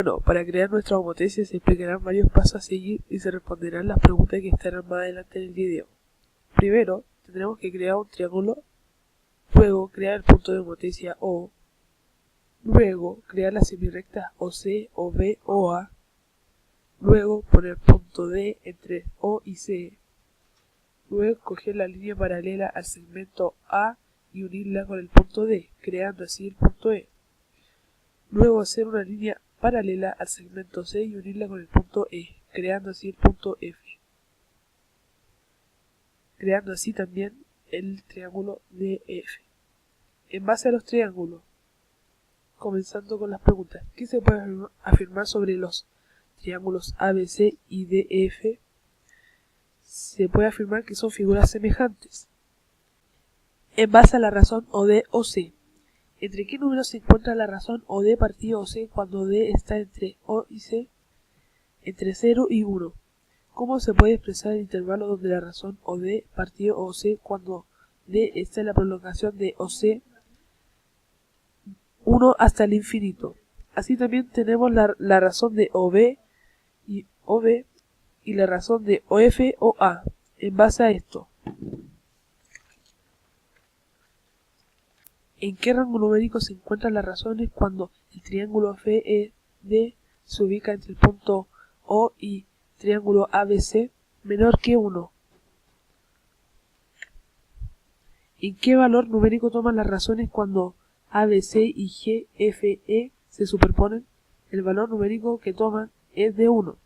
Bueno, para crear nuestra homotesia se explicarán varios pasos a seguir y se responderán las preguntas que estarán más adelante en el video. Primero, tendremos que crear un triángulo, luego crear el punto de homotesia O, luego crear las semirrectas OC, OB, OA, luego poner punto D entre O y C, luego coger la línea paralela al segmento A y unirla con el punto D, creando así el punto E. Luego hacer una línea paralela al segmento C y unirla con el punto E, creando así el punto F. Creando así también el triángulo DF. En base a los triángulos, comenzando con las preguntas, ¿qué se puede afirmar sobre los triángulos ABC y DF? Se puede afirmar que son figuras semejantes. En base a la razón OD o C, ¿entre qué números se encuentra la razón OD partido OC cuando D está entre O y C? Entre 0 y 1. ¿Cómo se puede expresar el intervalo donde la razón OD partido OC cuando D está en la prolongación de OC 1 hasta el infinito? Así también tenemos la razón de OB y la razón de OF o A. En base a esto, ¿en qué rango numérico se encuentran las razones cuando el triángulo FED se ubica entre el punto O y triángulo ABC menor que 1? ¿En qué valor numérico toman las razones cuando ABC y GFE se superponen? El valor numérico que toman es de 1.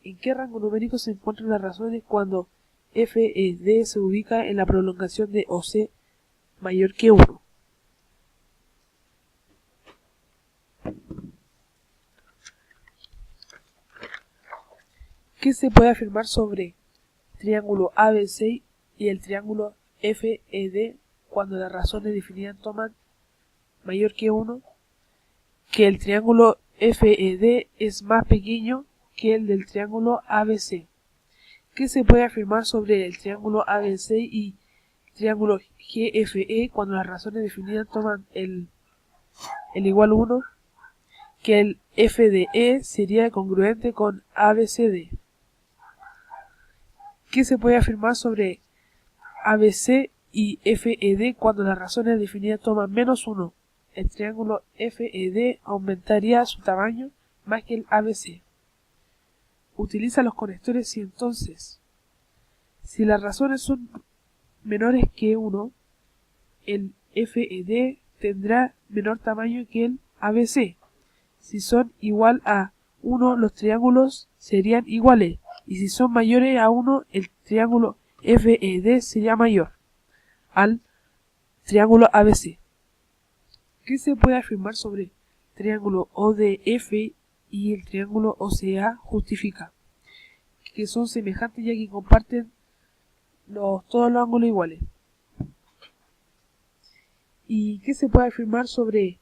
¿En qué rango numérico se encuentran las razones cuando FED se ubica en la prolongación de OC mayor que 1? ¿Qué se puede afirmar sobre el triángulo ABC y el triángulo FED cuando las razones definidas toman mayor que 1? Que el triángulo FED es más pequeño que el del triángulo ABC. ¿Qué se puede afirmar sobre el triángulo ABC y el triángulo GFE cuando las razones definidas toman el igual 1? Que el FDE sería congruente con ABCD. ¿Qué se puede afirmar sobre ABC y FED cuando las razones definidas toman menos 1? El triángulo FED aumentaría su tamaño más que el ABC. Utiliza los conectores si entonces, si las razones son menores que 1, el FED tendrá menor tamaño que el ABC. Si son igual a 1, los triángulos serían iguales, y si son mayores a 1, el triángulo FED sería mayor al triángulo ABC. ¿Qué se puede afirmar sobre el triángulo ODF y el triángulo OCA? Justifica que son semejantes ya que comparten todos los ángulos iguales. ¿Y qué se puede afirmar sobre el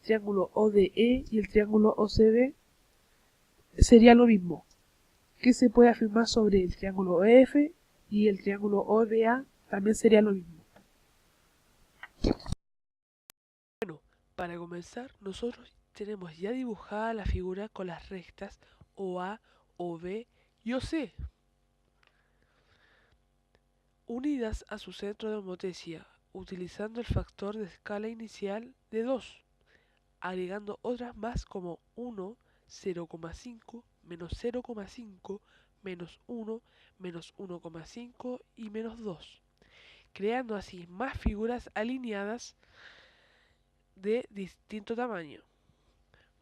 triángulo ODE y el triángulo OCB? Sería lo mismo. ¿Qué se puede afirmar sobre el triángulo EF y el triángulo ODA? También sería lo mismo. Bueno, para comenzar, nosotros tenemos ya dibujada la figura con las rectas OA, OB y OC, unidas a su centro de homotesia, utilizando el factor de escala inicial de 2, agregando otras más como 1, 0,5, menos 0,5, menos 1, menos 1,5 y menos 2, creando así más figuras alineadas de distinto tamaño.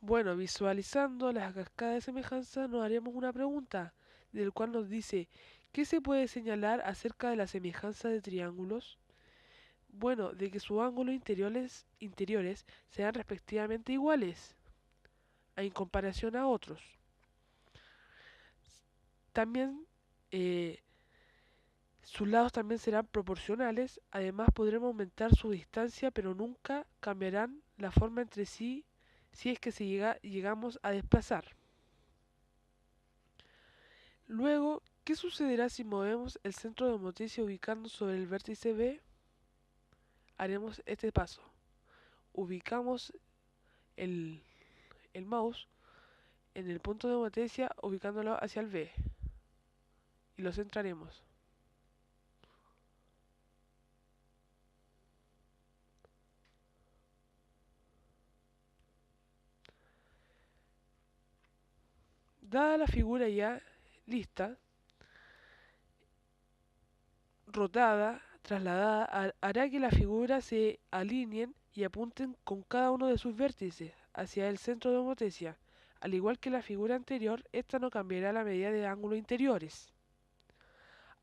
Bueno, visualizando las cascadas de semejanza nos haremos una pregunta, del cual nos dice, ¿qué se puede señalar acerca de la semejanza de triángulos? Bueno, de que sus ángulos interiores sean respectivamente iguales en comparación a otros. También sus lados también serán proporcionales, además podremos aumentar su distancia, pero nunca cambiarán la forma entre sí si es que llegamos a desplazar. Luego, ¿qué sucederá si movemos el centro de homotesia ubicando sobre el vértice B? Haremos este paso. Ubicamos el mouse en el punto de homotesia ubicándolo hacia el B y lo centraremos. Dada la figura ya lista, rotada, trasladada, hará que las figuras se alineen y apunten con cada uno de sus vértices hacia el centro de homotesia. Al igual que la figura anterior, esta no cambiará la medida de ángulos interiores.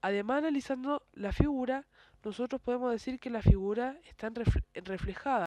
Además, analizando la figura, nosotros podemos decir que la figura está reflejada